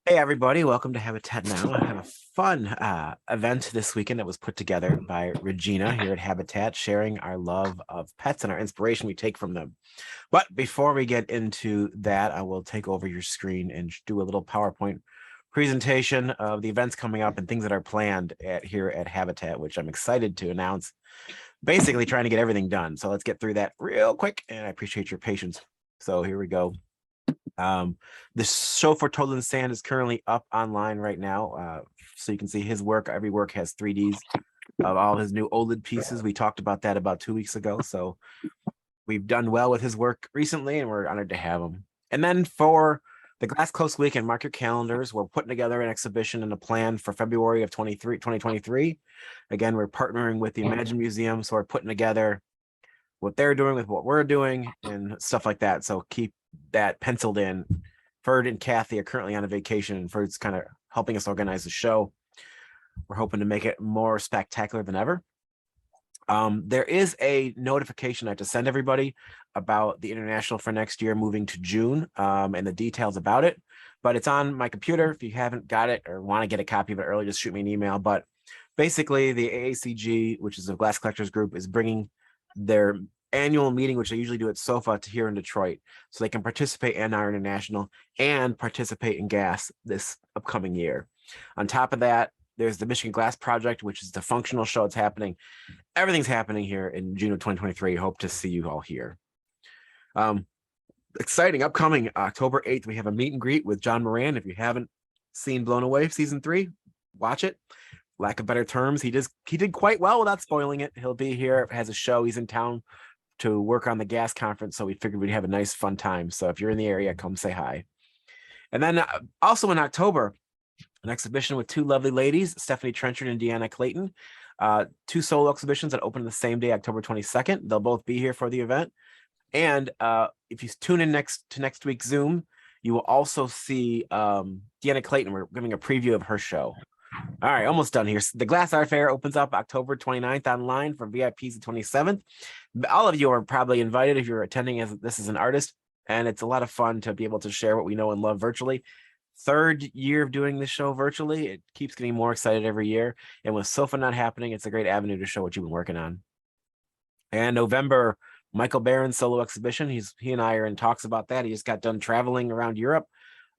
Hey everybody, welcome to Habitat Now. I have a fun event this weekend that was put together by Regina here at Habitat, sharing our love of pets and our inspiration we take from them. But before we get into that, I will take over your screen and do a little PowerPoint presentation of the events coming up and things that are planned here at Habitat, which I'm excited to announce. Basically trying to get everything done. So let's get through that real quick, and I appreciate your patience. So here we go. Um, the show for Total and Sand is currently up online right now. So you can see his work. Every work has 3Ds of all his new OLED pieces. We talked about that about 2 weeks ago. So we've done well with his work recently, and we're honored to have him. And then for the Glass Coast Weekend, mark your calendars. We're putting together an exhibition and a plan for February of 2023. Again, we're partnering with the Imagine Museum. So we're putting together what they're doing with what we're doing and stuff like that. So keep that penciled in. Ferd and Kathy are currently on a vacation, and Ferd's kind of helping us organize the show. We're hoping to make it more spectacular than ever. There is a notification I have to send everybody about the international for next year moving to June, and the details about it. But it's on my computer. If you haven't got it or want to get a copy of it early, just shoot me an email. But basically, the AACG, which is a glass collectors group, is bringing their annual meeting, which they usually do at SOFA, to here in Detroit, so they can participate in our international and participate in GAS this upcoming year. On top of that, there's the Michigan Glass Project, which is the functional show. It's happening. Everything's happening here in June of 2023. Hope to see you all here. Exciting, upcoming October 8th, we have a meet and greet with John Moran. If you haven't seen Blown Away season 3, watch it. Lack of better terms, he did quite well without spoiling it. He'll be here, has a show. He's in town to work on the gas conference, so we figured we'd have a nice fun time. So if you're in the area, come say hi. And then also in October, an exhibition with two lovely ladies, Stephanie Trenchard and Deanna Clayton. Two solo exhibitions that open the same day, October 22nd. They'll both be here for the event. And if you tune in to next week's Zoom, you will also see Deanna Clayton. We're giving a preview of her show. All right, almost done here. The Glass Art Fair opens up October 29th online for VIPs the 27th. All of you are probably invited if you're attending, as this is an artist, and it's a lot of fun to be able to share what we know and love virtually. Third year of doing this show virtually, it keeps getting more excited every year. And with SOFA not happening, it's a great avenue to show what you've been working on. And November, Michael Barron's solo exhibition. He and I are in talks about that. He just got done traveling around Europe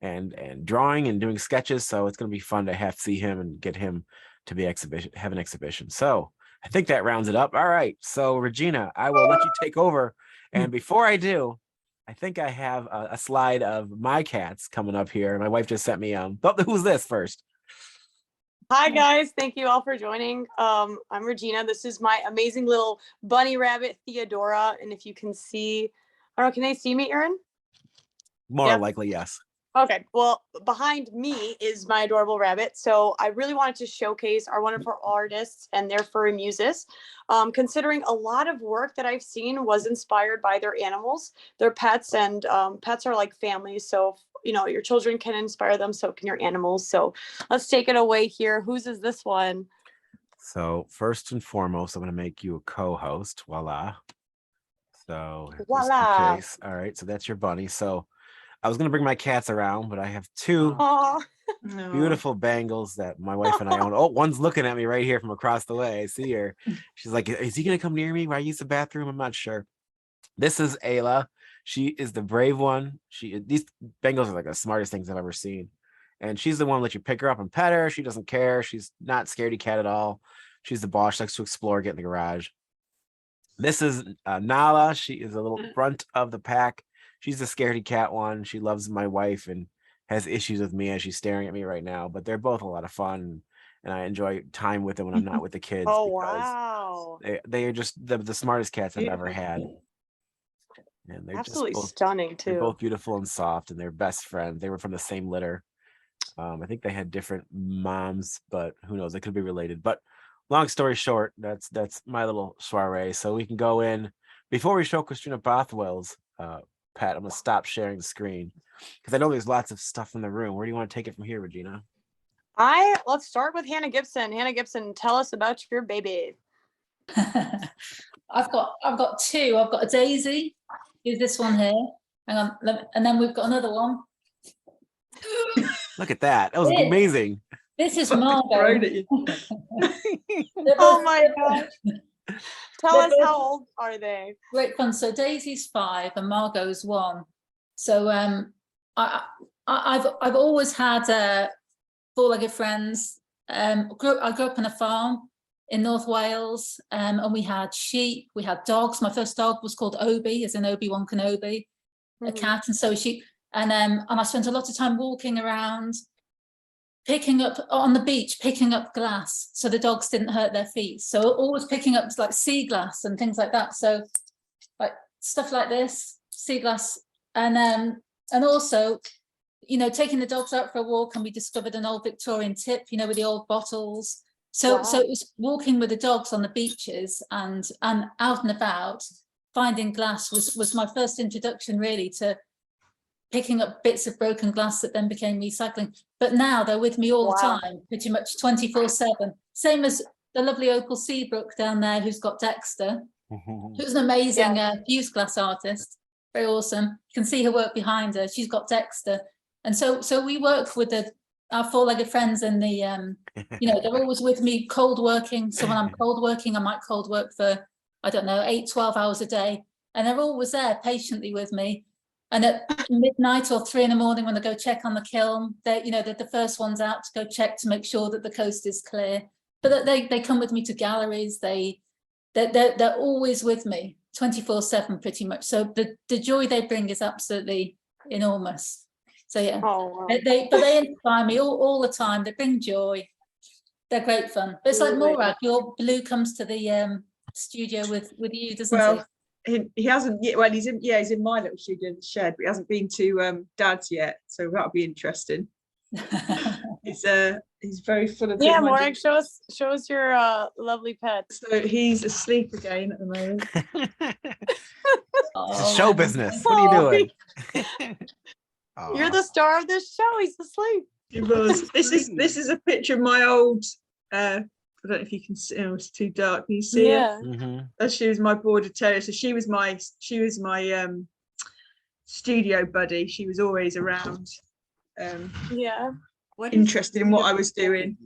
and drawing and doing sketches. So it's going to be fun to see him and get him to have an exhibition. So I think that rounds it up. All right. So Regina, I will let you take over. And before I do, I think I have a slide of my cats coming up here. My wife just sent me who's this first? Hi guys, thank you all for joining. I'm Regina. This is my amazing little bunny rabbit, Theodora. And if you can see, I don't know, can they see me, Aaron? More likely, yes. Okay, well, behind me is my adorable rabbit. So I really wanted to showcase our wonderful artists and their furry muses. Considering a lot of work that I've seen was inspired by their animals, their pets, and pets are like families. So, you know, your children can inspire them, so can your animals. So let's take it away here. Whose is this one? So first and foremost, I'm going to make you a co-host. Voila. So Voila. All right, so that's your bunny. So I was going to bring my cats around, but I have two beautiful Bengals that my wife and I own. Oh, one's looking at me right here from across the way. I see her. She's like, is he going to come near me when I use the bathroom? I'm not sure. This is Ayla. She is the brave one. These Bengals are like the smartest things I've ever seen. And she's the one that let you pick her up and pet her. She doesn't care. She's not scaredy cat at all. She's the boss. She likes to explore, get in the garage. This is Nala. She is a little front of the pack. She's the scaredy cat one. She loves my wife and has issues with me as she's staring at me right now. But they're both a lot of fun, and I enjoy time with them when I'm not with the kids. Oh, wow. They are just the smartest cats I've ever had. And they're absolutely just both stunning too. They're both beautiful and soft, and they're best friends. They were from the same litter. I think they had different moms, but who knows? They could be related. But long story short, that's my little soiree. So we can go in before we show Christina Bothwell's pet. I'm gonna stop sharing the screen because I know there's lots of stuff in the room. Where do you want to take it from here, Regina? Let's start with Hannah Gibson. Hannah Gibson, tell us about your baby. I've got two. I've got a Daisy. Who's this one here? Hang on, and then we've got another one. Look at that. That was This- amazing. This is Fucking Margot. thrown at you. They're Oh both- my gosh. Tell They're us, how both- old are they? Great fun. So Daisy's 5 and Margot's 1. So I've always had four-legged friends. I grew up on a farm in North Wales, and we had sheep, we had dogs. My first dog was called Obi, as in Obi-Wan Kenobi, a cat, and so a sheep. And I spent a lot of time walking around, picking up on the beach, picking up glass so the dogs didn't hurt their feet. So always picking up like sea glass and things like that. So like stuff like this, sea glass, and also, you know, taking the dogs out for a walk, and we discovered an old Victorian tip, you know, with the old bottles. So Wow. it was walking with the dogs on the beaches and out and about. Finding glass was my first introduction really to picking up bits of broken glass that then became recycling. But now they're with me all the Wow. time, pretty much 24/7. Same as the lovely Opal Seabrook down there, who's got Dexter, who's an amazing fused glass artist. Very awesome. You can see her work behind her. She's got Dexter. And so we work with our four-legged friends, and the you know, they're always with me cold working. So when I'm cold working, I might cold work for, I don't know, 8-12 hours a day, and they're always there patiently with me. And at midnight or 3 in the morning, when I go check on the kiln, they're, you know, they're the first ones out to go check to make sure that the coast is clear. But they come with me to galleries. They're always with me 24/7 pretty much. So the joy they bring is absolutely enormous. So yeah, Oh, wow. they inspire me all the time. They bring joy. They're great fun. But it's like Morag, your Blue comes to the studio with you, doesn't he? Well, he hasn't yet. Well, he's in my little studio in the shed, but he hasn't been to Dad's yet, so that'll be interesting. He's very full of Yeah, good Morag, ideas. show us your lovely pet. So he's asleep again at the moment. This is show business. What are you doing? You're the star of this show. He's asleep. He was. This is a picture of my old. I don't know if you can see. Oh, it's too dark. Can you see it? Yeah. She was my border terrier. So she was my studio buddy. She was always around. Yeah. Interested in what I was doing.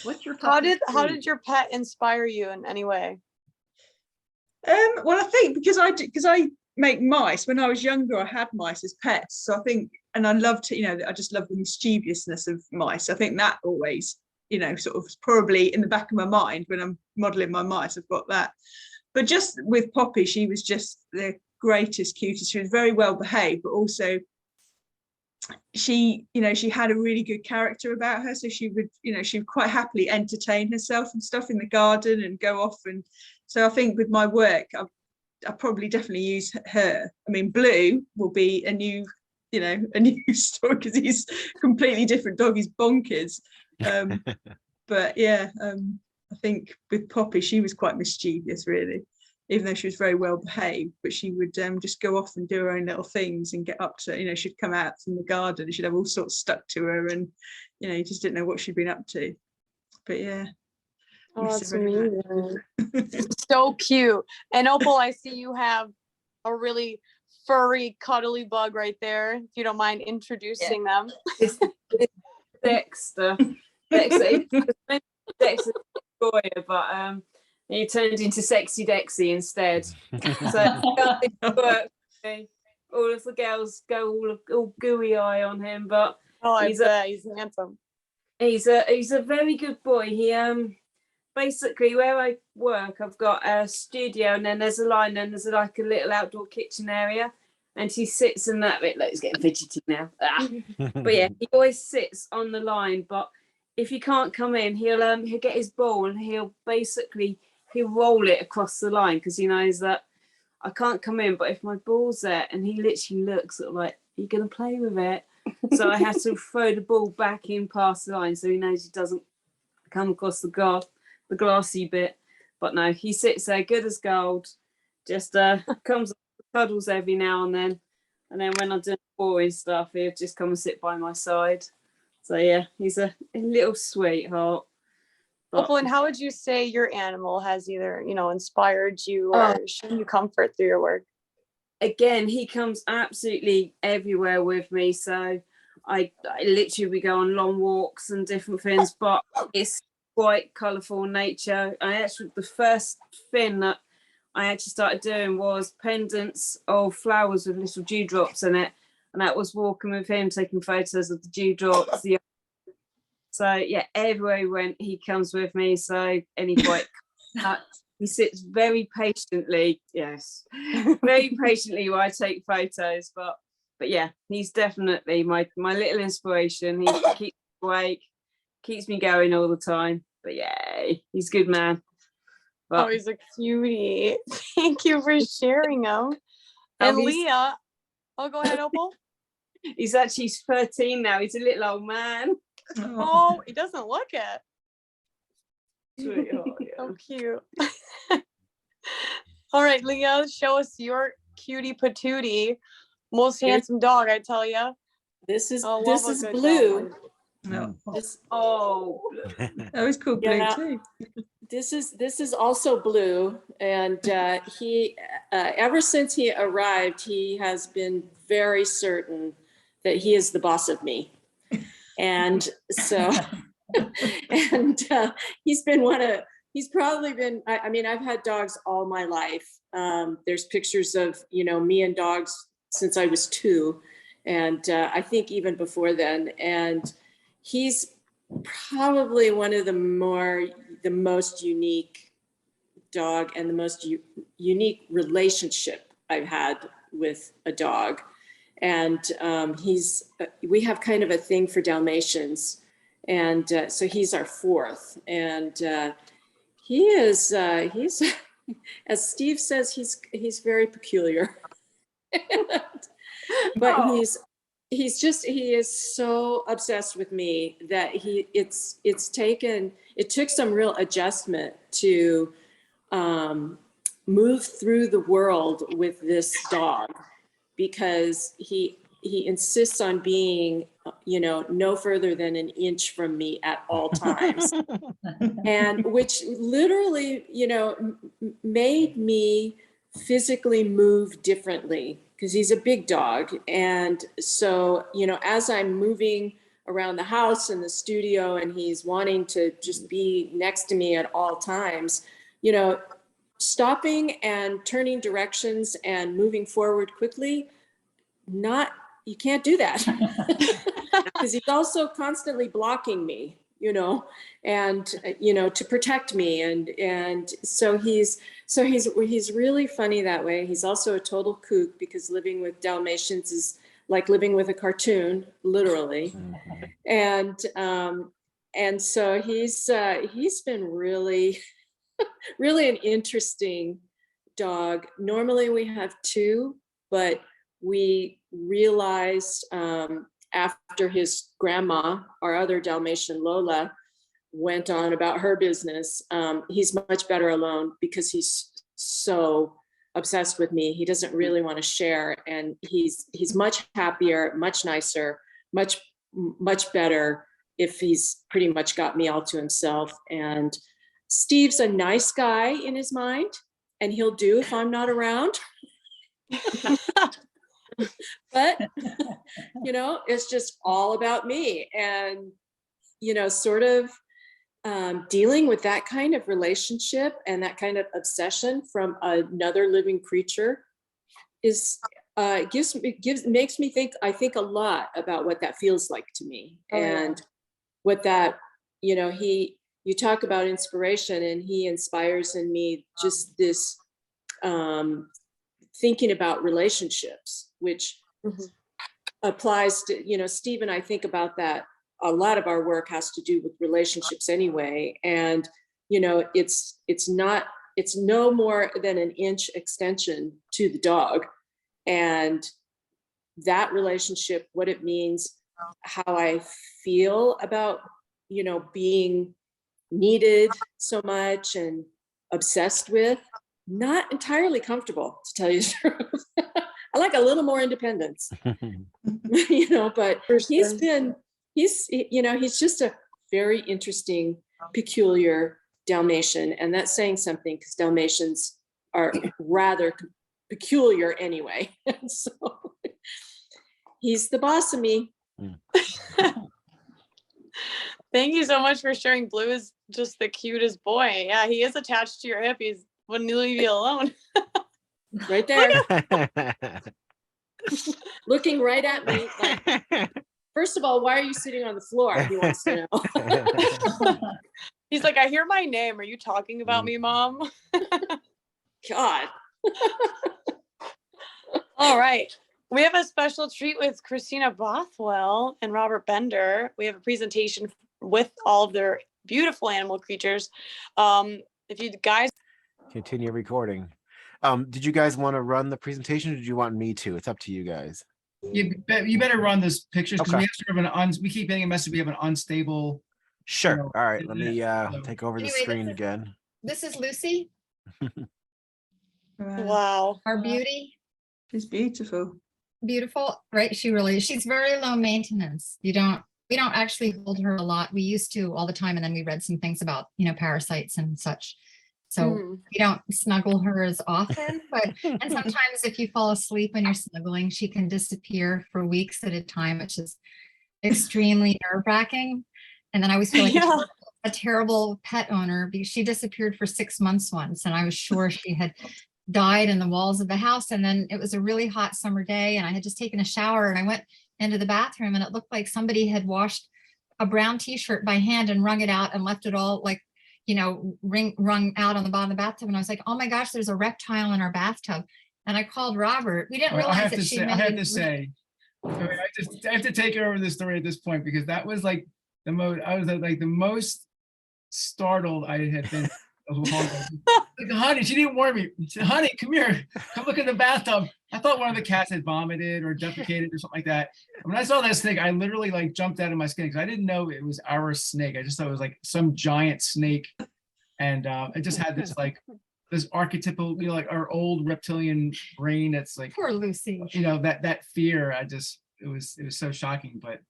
What's your How puppy's did breed? your pet inspire you in any way? Well, I think because I make mice. When I was younger, I had mice as pets. So I think, and I loved, you know, I just love the mischievousness of mice. I think that always, you know, sort of probably in the back of my mind when I'm modeling my mice, I've got that. But just with Poppy, she was just the greatest, cutest. She was very well behaved, but also she, you know, she had a really good character about her. So she would, you know, she would quite happily entertain herself and stuff in the garden and go off. And so I think with my work, I probably definitely use her. I mean, Blue will be a new, you know, a new story because he's a completely different dog. He's bonkers. But yeah, I think with Poppy, she was quite mischievous, really, even though she was very well behaved. But she would just go off and do her own little things and get up to, you know, she'd come out from the garden and she'd have all sorts stuck to her, and you know, you just didn't know what she'd been up to. But yeah. Oh, miss that's her very much. amazing. So cute. And Opal, I see you have a really furry, cuddly bug right there. If you don't mind introducing them. It's Dexter. Dexter's boy, but he turned into Sexy Dexy instead. So it worked for me. All of the girls go all gooey eye on him, but Oh, I He's bet he's handsome. he's a very good boy. He basically where I work, I've got a studio, and then there's a line, and there's like a little outdoor kitchen area, and he sits in that bit. Look, he's getting fidgety now. But yeah, he always sits on the line. But if you can't come in, he'll get his ball and he'll roll it across the line because he knows that I can't come in. But if my ball's there, and he literally looks sort of like, "Are you gonna play with it?" So I have to throw the ball back in past the line so he knows he doesn't come across the glassy bit. But no, he sits there good as gold, just comes cuddles every now and then when I'm doing boring stuff, he'll just come and sit by my side. So yeah, he's a little sweetheart. But Opal, and how would you say your animal has either, you know, inspired you or shown you comfort through your work? again, he comes absolutely everywhere with me. So I literally, we go on long walks and different things, but it's quite colourful in nature. The first thing that I actually started doing was pendants of flowers with little dewdrops in it, and that was walking with him, taking photos of the dewdrops. So yeah, everywhere he went, he comes with me. So any point, he sits very patiently, very patiently while I take photos. But yeah, he's definitely my little inspiration. He keeps me awake, keeps me going all the time. But yeah, he's a good man. But, he's a cutie. Thank you for sharing him. And Leah, go ahead, Opal. He's actually 13 now. He's a little old man. Oh, he doesn't look it. Oh, yeah. So cute. All right, Leah, show us your cutie patootie. Most handsome dog, I tell you. This is Blue. No. That was cool, Blue too. This is also Blue, and he ever since he arrived, he has been very certain that he is the boss of me, and so he's probably been. I mean, I've had dogs all my life. There's pictures of me and dogs since I was 2, and I think even before then, and he's probably one of the most unique dog and the most unique relationship I've had with a dog. And we have kind of a thing for Dalmatians. And so he's our 4th. And he's, as Steve says, he's very peculiar. But he is so obsessed with me that it took some real adjustment to move through the world with this dog, because he insists on being no further than an inch from me at all times. And which literally made me physically move differently, because he's a big dog. And so, as I'm moving around the house and the studio and he's wanting to just be next to me at all times, stopping and turning directions and moving forward quickly, you can't do that. Because he's also constantly blocking me, and to protect me, and so he's really funny that way. He's also a total kook, because living with Dalmatians is like living with a cartoon, literally. And so he's been really really an interesting dog. Normally we have 2, but we realized after his grandma, our other Dalmatian Lola, went on about her business, he's much better alone, because he's so obsessed with me. He doesn't really want to share, and he's much happier, much nicer, much better if he's pretty much got me all to himself. And Steve's a nice guy in his mind, and he'll do if I'm not around. But it's just all about me, and sort of dealing with that kind of relationship and that kind of obsession from another living creature makes me think. I think a lot about what that feels like to me, and what that you talk about inspiration, and he inspires in me just this thinking about relationships, which applies to, Steve and I think about that. A lot of our work has to do with relationships anyway. And, it's no more than an inch extension to the dog. And that relationship, what it means, how I feel about, being needed so much and obsessed with, not entirely comfortable, to tell you the truth. I like a little more independence, but he's just a very interesting, peculiar Dalmatian. And that's saying something, because Dalmatians are rather peculiar anyway. And so he's the boss of me. Thank you so much for sharing. Blue is just the cutest boy. Yeah, he is attached to your hip. He wouldn't leave you alone. Right there, looking right at me. Like, first of all, why are you sitting on the floor? He wants to know. He's like, I hear my name. Are you talking about me, Mom? God. All right. We have a special treat with Christina Bothwell and Robert Bender. We have a presentation with all of their beautiful animal creatures. If you guys continue recording. Did you guys want to run the presentation or did you want me to? It's up to you guys. You better run those pictures because Okay. we have sort of we keep getting a message we have an unstable. Sure. You know, All right. Let me so- take over the Anyway, screen again. This is Lucy, wow. our beauty. She's beautiful. Beautiful, right? She really is. She's very low maintenance. We don't actually hold her a lot. We used to all the time, and then we read some things about, parasites and such. So we don't snuggle her as often, and sometimes if you fall asleep when you're snuggling, she can disappear for weeks at a time, which is extremely nerve-wracking. And then I always feel like a terrible pet owner because she disappeared for 6 months once, and I was sure she had died in the walls of the house. And then it was a really hot summer day, and I had just taken a shower, and I went into the bathroom, and it looked like somebody had washed a brown t-shirt by hand and wrung it out and left it all like, wrung out on the bottom of the bathtub. And I was like, oh my gosh, there's a reptile in our bathtub. And I called Robert. We didn't realize that she I have to say, I have to take over the story at this point because that was like the most startled I had been. Like, honey, she didn't warn me. She said, honey, come here, come look in the bathtub. I thought one of the cats had vomited or defecated or something like that. And when I saw that snake, I literally like jumped out of my skin because I didn't know it was our snake. I just thought it was like some giant snake, and it just had this archetypal, like our old reptilian brain. That's like Poor Lucy. That fear. It was so shocking, but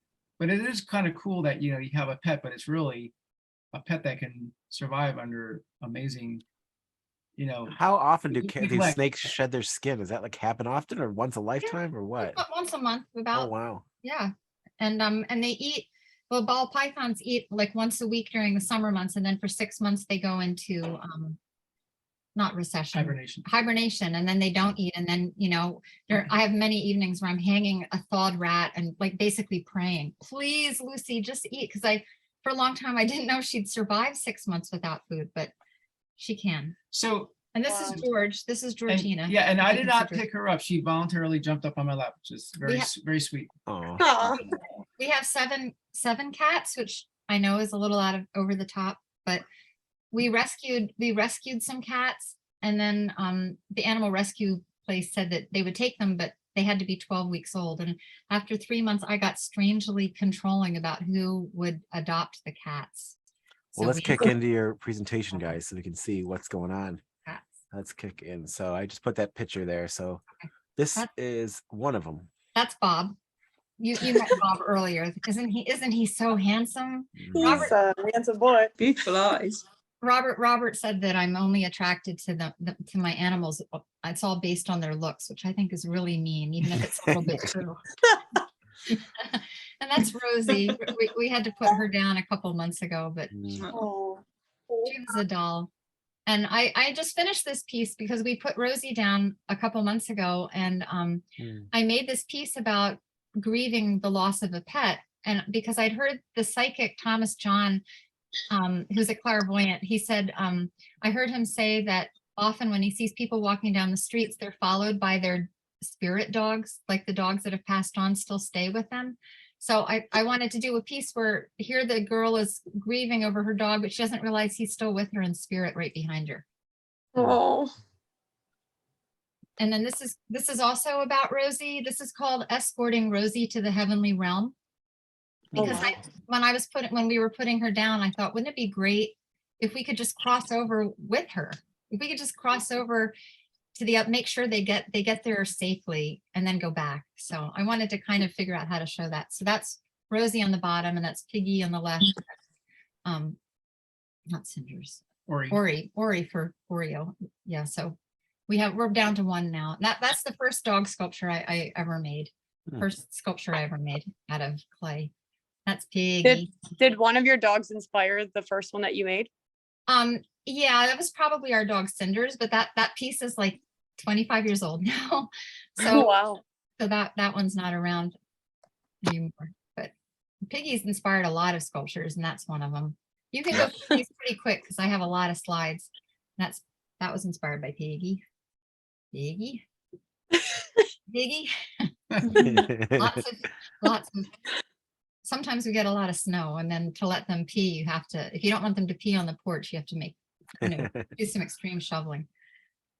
it is kind of cool that you have a pet, but it's really a pet that can survive under amazing, How often do neglect. these snakes shed their skin? Does that like happen often or once a lifetime or what? Once a month, Oh about wow. yeah. And they eat, well, ball pythons eat like once a week during the summer months, and then for 6 months they go into not recession, hibernation, and then they don't eat. And then I have many evenings where I'm hanging a thawed rat and like basically praying, please Lucy, just eat, because for a long time I didn't know she'd survive 6 months without food, but she can. So, and this is George, this is Georgina. and I did not pick her up. She voluntarily jumped up on my lap, which is very sweet. Oh. We have seven cats, which I know is a little over the top, but we rescued some cats, and then the animal rescue place said that they would take them, but they had to be 12 weeks old. And after 3 months, I got strangely controlling about who would adopt the cats. Well, let's kick into your presentation, guys, so we can see what's going on. Cats. Let's kick in. So I just put that picture there. So this is one of them. That's Bob. You met Bob earlier. Isn't he so handsome? He's a handsome boy. Beautiful eyes. Robert said that I'm only attracted to to my animals. It's all based on their looks, which I think is really mean, even if it's a little bit true. And that's Rosie. We had to put her down a couple months ago, but she was a doll. And I just finished this piece because we put Rosie down a couple months ago, and I made this piece about grieving the loss of a pet. And because I'd heard the psychic Thomas John, who's a clairvoyant, he said, I heard him say that often when he sees people walking down the streets, they're followed by their spirit dogs, like the dogs that have passed on still stay with them. So I wanted to do a piece where here the girl is grieving over her dog, but she doesn't realize he's still with her in spirit right behind her. Oh. And then this is also about Rosie. This is called Escorting Rosie to the Heavenly Realm. Because when we were putting her down, I thought, wouldn't it be great if we could just cross over with her? If we could just cross over to make sure they get there safely and then go back. So I wanted to kind of figure out how to show that. So that's Rosie on the bottom, and that's Piggy on the left. Not Cinders. Ori for Oreo. Yeah. So we're down to one now. That's the first dog sculpture I ever made. First sculpture I ever made out of clay. That's Piggy. Did one of your dogs inspire the first one that you made? Yeah, that was probably our dog Cinders, but that piece is like 25 years old now. So Wow. so that one's not around anymore. But Piggy's inspired a lot of sculptures, and that's one of them. You can go through these pretty quick because I have a lot of slides. That was inspired by Piggy. Piggy. Piggy. lots of sometimes we get a lot of snow, and then to let them pee, you have to, if you don't want them to pee on the porch, you have to make, do some extreme shoveling.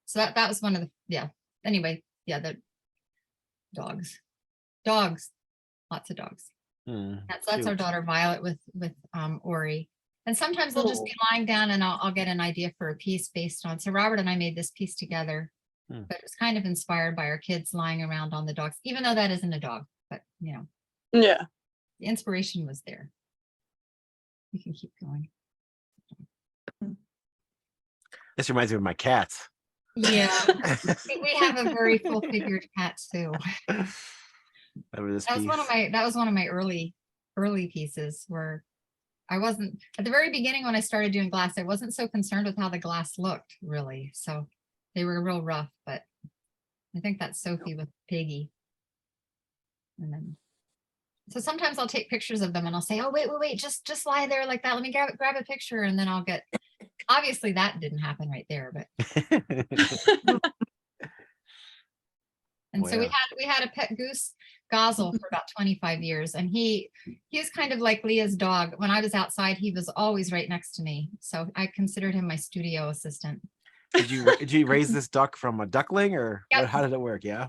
So that was one of the, anyway, the dogs, lots of dogs. That's our daughter Violet with Ori. And sometimes they'll just be lying down and I'll get an idea for a piece based on, so Robert and I made this piece together, but it was kind of inspired by our kids lying around on the dogs, even though that isn't a dog, but Yeah. the inspiration was there. We can keep going. This reminds me of my cats. Yeah, we have a very full figured cat too. That was one of my early pieces where I wasn't, at the very beginning when I started doing glass, I wasn't so concerned with how the glass looked really. So they were real rough, but I think that's Sophie with Piggy. And then, so sometimes I'll take pictures of them and I'll say, oh, wait, just lie there like that. Let me grab a picture. And then I'll get, obviously that didn't happen right there, but. And so we had a pet goose, Gosel, for about 25 years. And he was kind of like Leah's dog. When I was outside, he was always right next to me. So I considered him my studio assistant. Did you raise this duck from a duckling, or Yep. how did it work? Yeah.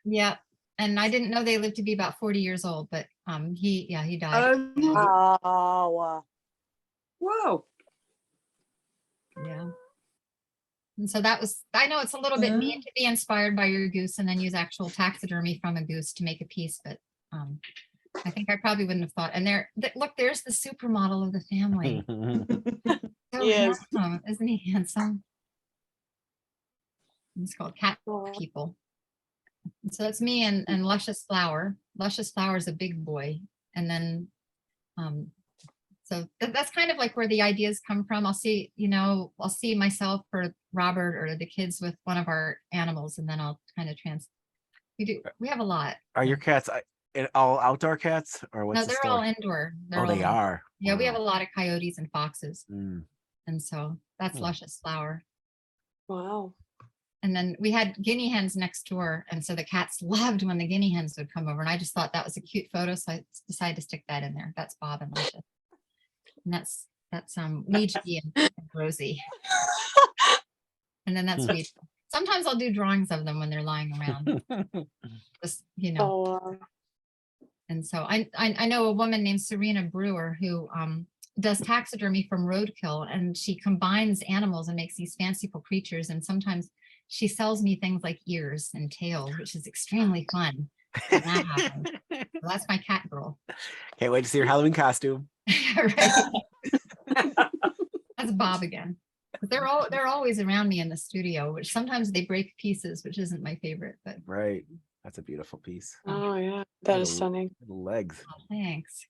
Yep. And I didn't know they lived to be about 40 years old, but he died. Oh. Whoa. Yeah. And so that was, I know it's a little bit mean to be inspired by your goose and then use actual taxidermy from a goose to make a piece, but I think I probably wouldn't have thought. And look, there's the supermodel of the family. So handsome, isn't he handsome? It's called Cat People. And so that's me and Luscious Flower. Luscious Flower is a big boy. And then, so that's kind of like where the ideas come from. I'll see myself or Robert or the kids with one of our animals, and then I'll kind of we have a lot. Are your cats all outdoor cats, or what's No, they're all indoor. They are. Yeah, Wow. we have a lot of coyotes and foxes. And so that's Luscious Flower. Wow. And then we had guinea hens next door. And so the cats loved when the guinea hens would come over. And I just thought that was a cute photo. So I decided to stick that in there. That's Bob and Luscious. And that's Ouija and Rosie. And then that's Ouija. Sometimes I'll do drawings of them when they're lying around. Just, And so I know a woman named Serena Brewer who does taxidermy from roadkill, and she combines animals and makes these fanciful creatures. And sometimes she sells me things like ears and tails, which is extremely fun. And that happens. So that's my cat girl. Can't wait to see your Halloween costume. Right. That's Bob again. But they're always around me in the studio, which sometimes they break pieces, which isn't my favorite. But right, that's a beautiful piece. Oh yeah, that is stunning. Legs. Oh, thanks.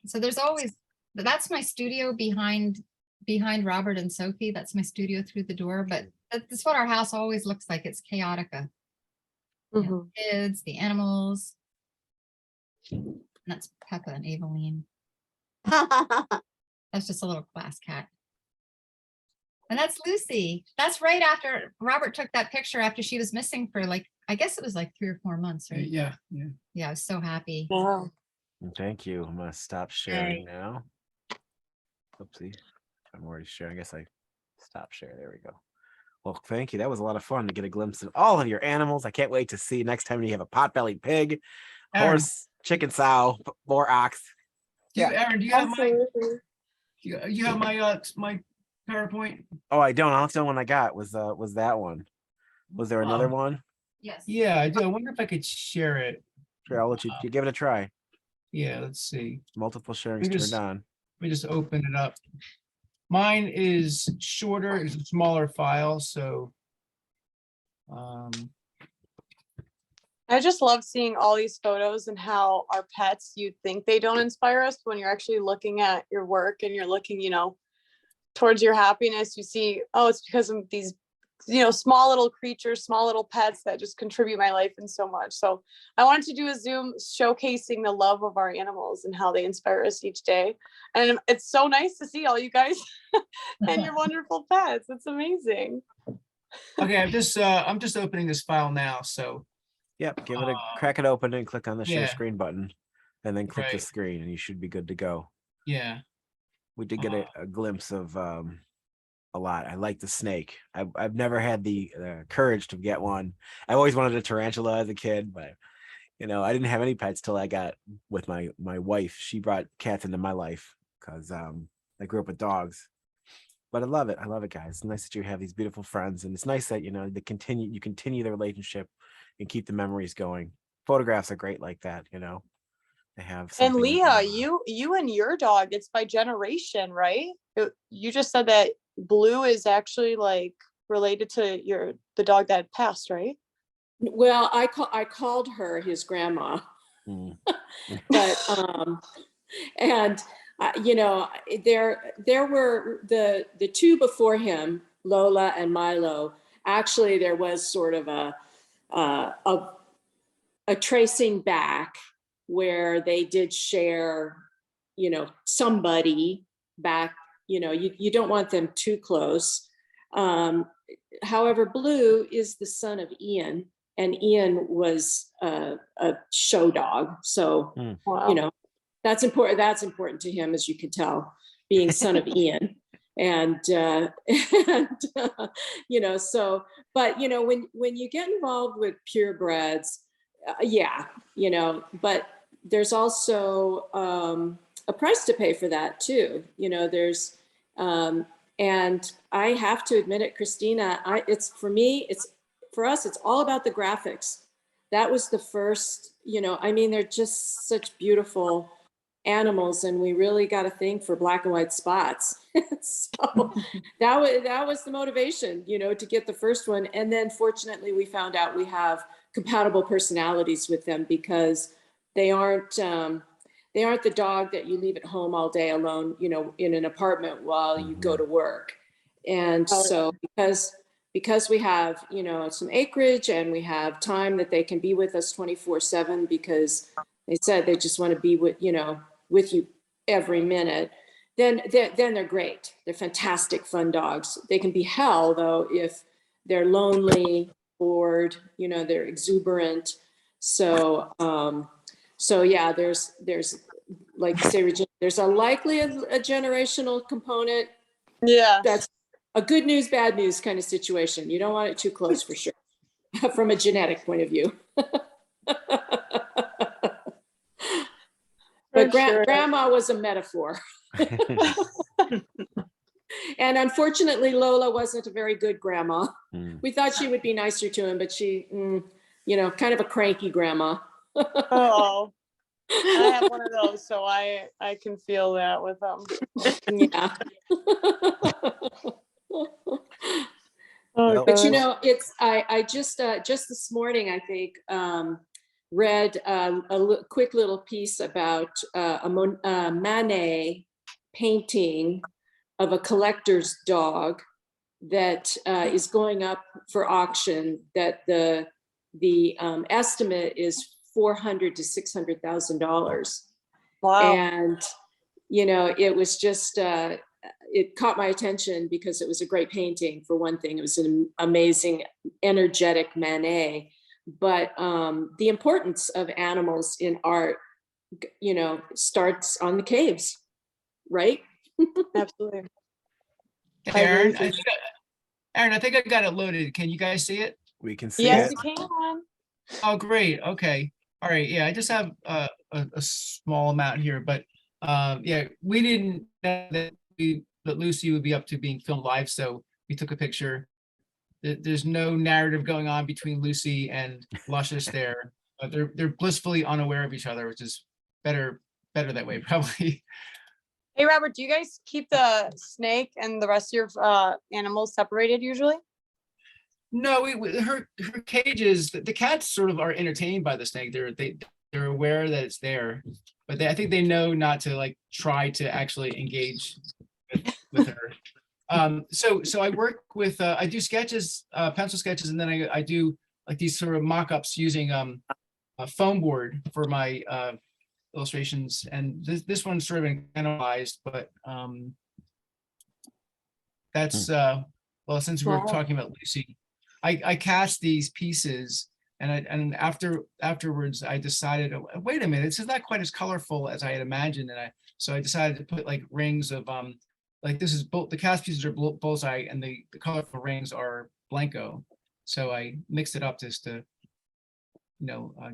So that's my studio behind Robert and Sophie. That's my studio through the door. But that's what our house always looks like. It's chaotica. The kids, the animals. And that's Peppa and Aveline. That's just a little class cat. And that's Lucy. That's right after Robert took that picture after she was missing for I guess it was 3 or 4 months, right? Yeah. Yeah, I was so happy. Wow. Thank you. I'm gonna stop sharing now. Oopsie. I'm already sharing. I guess I stopped sharing. There we go. Well, thank you. That was a lot of fun to get a glimpse of all of your animals. I can't wait to see next time you have a pot-bellied pig, horse, chicken sow, or ox. Aaron, do you have my PowerPoint? Oh, I don't. That's the only one I got was that one. Was there another one? Yes. Yeah, I do. I wonder if I could share it. Sure, I'll let you give it a try. Yeah, let's see. Multiple sharing turned on. Let me just open it up. Mine is shorter, it's a smaller file, so I just love seeing all these photos and how our pets, you think they don't inspire us, when you're actually looking at your work and you're looking, towards your happiness, you see, oh, it's because of these, small little creatures, small little pets that just contribute my life in so much. So I wanted to do a Zoom showcasing the love of our animals and how they inspire us each day. And it's so nice to see all you guys and your wonderful pets. It's amazing. Okay, I'm just opening this file now. So Yep, give it a crack it open and click on the share yeah. screen button, and then click the Right. screen, and you should be good to go. Yeah. We did get a glimpse of a lot. I like the snake. I've never had the courage to get one. I always wanted a tarantula as a kid, but I didn't have any pets till I got with my wife. She brought cats into my life because I grew up with dogs. But I love it. I love it, guys. It's nice that you have these beautiful friends, and it's nice that you continue the relationship and keep the memories going. Photographs are great like that. They have And something. Leah, you and your dog, it's by generation, right? You just said that Blue is actually like related to the dog that passed, right? Well, I called her his grandma, Mm. but and there were the two before him, Lola and Milo. Actually, there was sort of a tracing back where they did share, somebody back. You don't want them too close. However, Blue is the son of Ian, and Ian was a show dog. So, Wow. that's important. That's important to him, as you can tell, being son of Ian. And, so, but, when you get involved with purebreds, but there's also a price to pay for that too. There's, and I have to admit it, Christina, for us, it's all about the graphics. That was the first, they're just such beautiful animals, and we really got a thing for black and white spots. So that was the motivation, to get the first one. And then fortunately we found out we have compatible personalities with them, because they aren't the dog that you leave at home all day alone, in an apartment while you go to work. And so because we have, some acreage, and we have time that they can be with us 24/7, because they said they just want to be with you every minute, then they're great. They're fantastic, fun dogs. They can be hell though if they're lonely, bored, they're exuberant. So yeah, there's like you say, Regina, there's likely a generational component. Yeah. That's a good news, bad news kind of situation. You don't want it too close, for sure, from a genetic point of view. But grandma was a metaphor. And unfortunately, Lola wasn't a very good grandma. We thought she would be nicer to him, but she, kind of a cranky grandma. Oh, I have one of those, so I can feel that with them. Yeah. Oh, But it's I just this morning, I think, read a quick little piece about a Manet painting of a collector's dog that is going up for auction. That the estimate is $400,000 to $600,000. Wow. And it was just it caught my attention because it was a great painting. For one thing, it was an amazing, energetic Manet. But the importance of animals in art, starts on the caves, right? Absolutely. Aaron, I think I got it loaded. Can you guys see it? We can see Yes, it. you can. Oh, great. Okay. All right. Yeah, I just have a small amount here, but yeah, we didn't know that Lucy would be up to being filmed live, so we took a picture. There's no narrative going on between Lucy and Luscious there. They're blissfully unaware of each other, which is better that way, probably. Hey, Robert, do you guys keep the snake and the rest of your animals separated usually? No, her cages. The cats sort of are entertained by the snake. They're aware that it's there, but I think they know not to like try to actually engage with her. So I work with I do sketches, pencil sketches, and then I do like these sort of mock-ups using a foam board for my illustrations, and this one's sort of been analyzed, but that's well, since we're talking about Lucy, I cast these pieces, and afterwards I decided, oh, wait a minute, this is not quite as colorful as I had imagined, and so I decided to put like rings of like this is the cast pieces are bullseye, and the colorful rings are blanco, so I mixed it up just to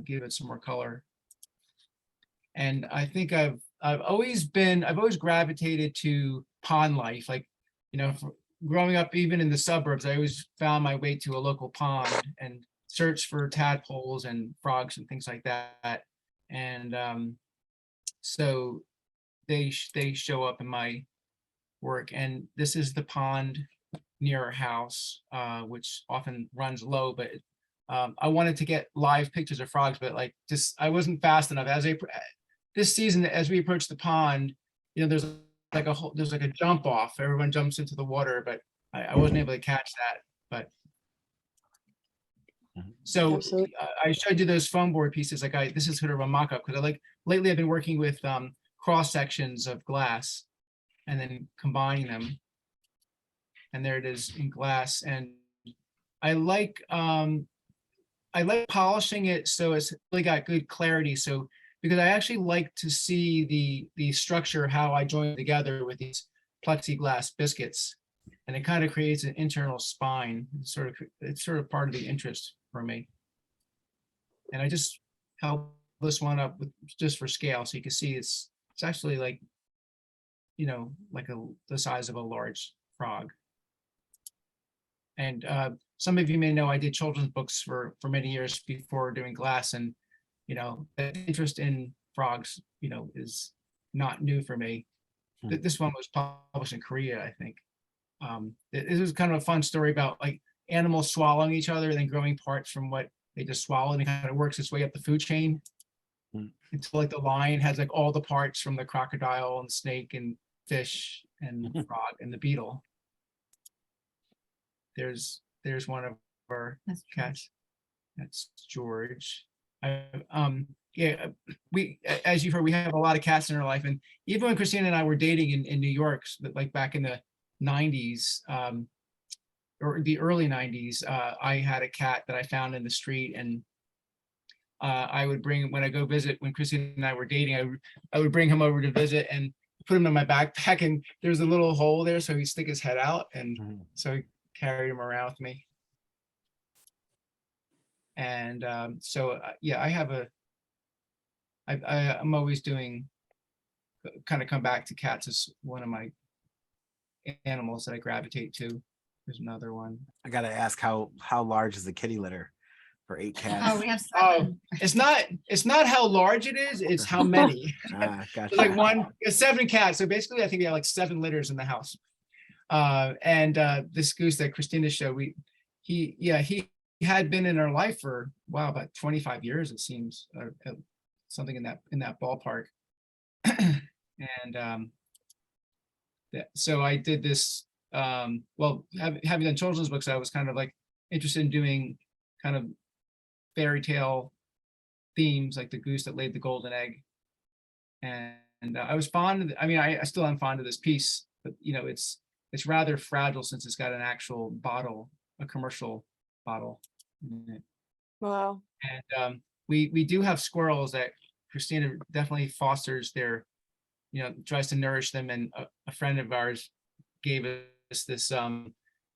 give it some more color. And I think I've always gravitated to pond life, like growing up, even in the suburbs, I always found my way to a local pond and searched for tadpoles and frogs and things like that. And so they show up in my work. And this is the pond near our house, which often runs low, but I wanted to get live pictures of frogs, but like I wasn't fast enough. This season, as we approach the pond, there's like a jump off. Everyone jumps into the water, but I wasn't able to catch that. But so I showed you those foam board pieces. Like this is sort of a mock-up because lately I've been working with cross sections of glass and then combining them. And there it is in glass. And I like polishing it so it's really got good clarity. So because I actually like to see the structure, how I join together with these plexiglass biscuits, and it kind of creates an internal spine. It's sort of part of the interest for me. And I just held this one up just for scale, so you can see it's actually like the size of a large frog. And some of you may know I did children's books for many years before doing glass, and the interest in frogs, is not new for me. This one was published in Korea, I think. It was kind of a fun story about like animals swallowing each other and then growing parts from what they just swallowed, and it kind of works its way up the food chain until like the lion has like all the parts from the crocodile and snake and fish and frog and the beetle. There's one of our cats. That's George. Yeah, as you've heard, we have a lot of cats in our life, and even when Christina and I were dating in New York, like back in the 90s, or the early 90s, I had a cat that I found in the street, and I would bring, when I go visit, when Christina and I were dating, I would bring him over to visit and put him in my backpack, and there's a little hole there so he'd stick his head out, and so I carried him around with me. And so yeah, I'm always doing, kind of come back to cats as one of my animals that I gravitate to. There's another one. I gotta ask, how large is the kitty litter for 8 cats? Oh, we have 7. It's not how large it is, it's how many. Gotcha. It's 7 cats. So basically I think we have like 7 litters in the house. And this goose that Christina showed, he had been in our life for about 25 years, it seems, something in that ballpark. And so I did this, having done children's books, I was kind of like interested in doing kind of fairy tale themes, like the goose that laid the golden egg. And I was fond of, I still am fond of this piece, but it's rather fragile since it's got an actual bottle, a commercial bottle in it. Wow. And we do have squirrels that Christina definitely fosters their, tries to nourish them. And a friend of ours gave us this,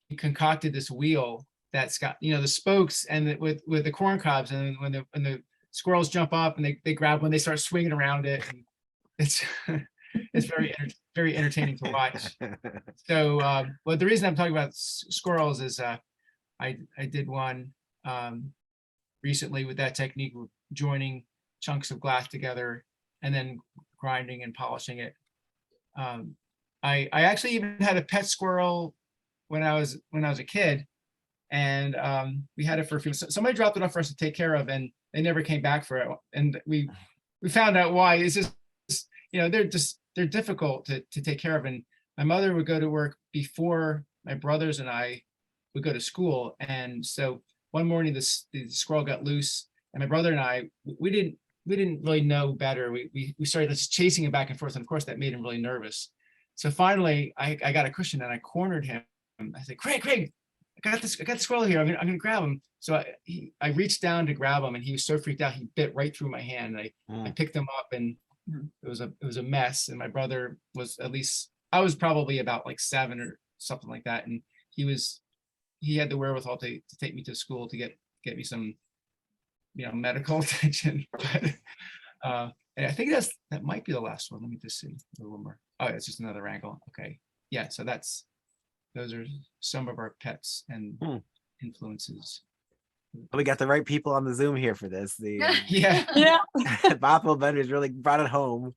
he concocted this wheel that's got, the spokes and with the corn cobs, and when the squirrels jump up and they grab when they start swinging around it, and it's it's very entertaining to watch. So, but the reason I'm talking about squirrels is I did one recently with that technique, joining chunks of glass together and then grinding and polishing it. I actually even had a pet squirrel when I was a kid, and we had it for a few. Somebody dropped it off for us to take care of, and they never came back for it. And we found out why. It's just, they're difficult to take care of. And my mother would go to work before my brothers and I would go to school. And so one morning the squirrel got loose, and my brother and I, we didn't really know better. We started just chasing him back and forth, and of course that made him really nervous. So finally I got a cushion and I cornered him. I said, Craig, I got the squirrel here. I'm gonna grab him. So I reached down to grab him, and he was so freaked out he bit right through my hand. I picked him up, and it was a mess. And my brother was, at least I was probably about like 7 or something like that, and he had the wherewithal to take me to school to get me some medical attention. But and I think that might be the last one. Let me just see a little more. Oh, it's just another angle. Okay, yeah. So those are some of our pets and influences. We got the right people on the Zoom here for this. The Yeah. Bothwell vendors really brought it home.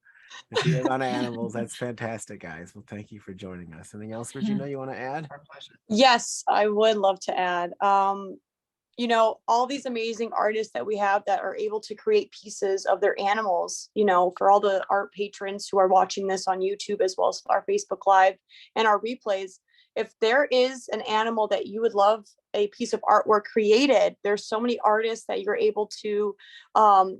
If you're on animals, that's fantastic, guys. Well, thank you for joining us. Anything else, Regina, you want to add? Our pleasure. Yes, I would love to add. All these amazing artists that we have that are able to create pieces of their animals, for all the art patrons who are watching this on YouTube, as well as our Facebook Live and our replays. If there is an animal that you would love a piece of artwork created, there's so many artists that you're able to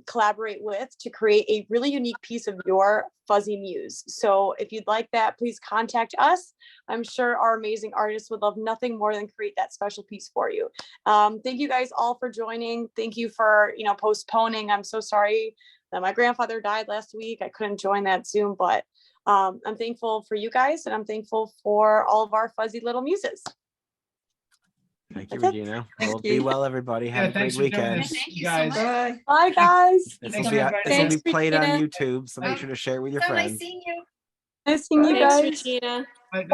collaborate with to create a really unique piece of your fuzzy muse. So if you'd like that, please contact us. I'm sure our amazing artists would love nothing more than create that special piece for you. Thank you guys all for joining. Thank you for, postponing. I'm so sorry that my grandfather died last week. I couldn't join that Zoom, but I'm thankful for you guys, and I'm thankful for all of our fuzzy little muses. Thank you, That's it. Regina. Thank Well, you. be well, everybody. Have a great Thanks for doing weekend. this, Thank you so guys. much. Bye. Bye, guys. This Thanks, will be everybody. Thanks, played on Regina. YouTube, so make sure to share it with your So nice friends. seeing you. Nice seeing you Thanks, guys. Regina. Bye.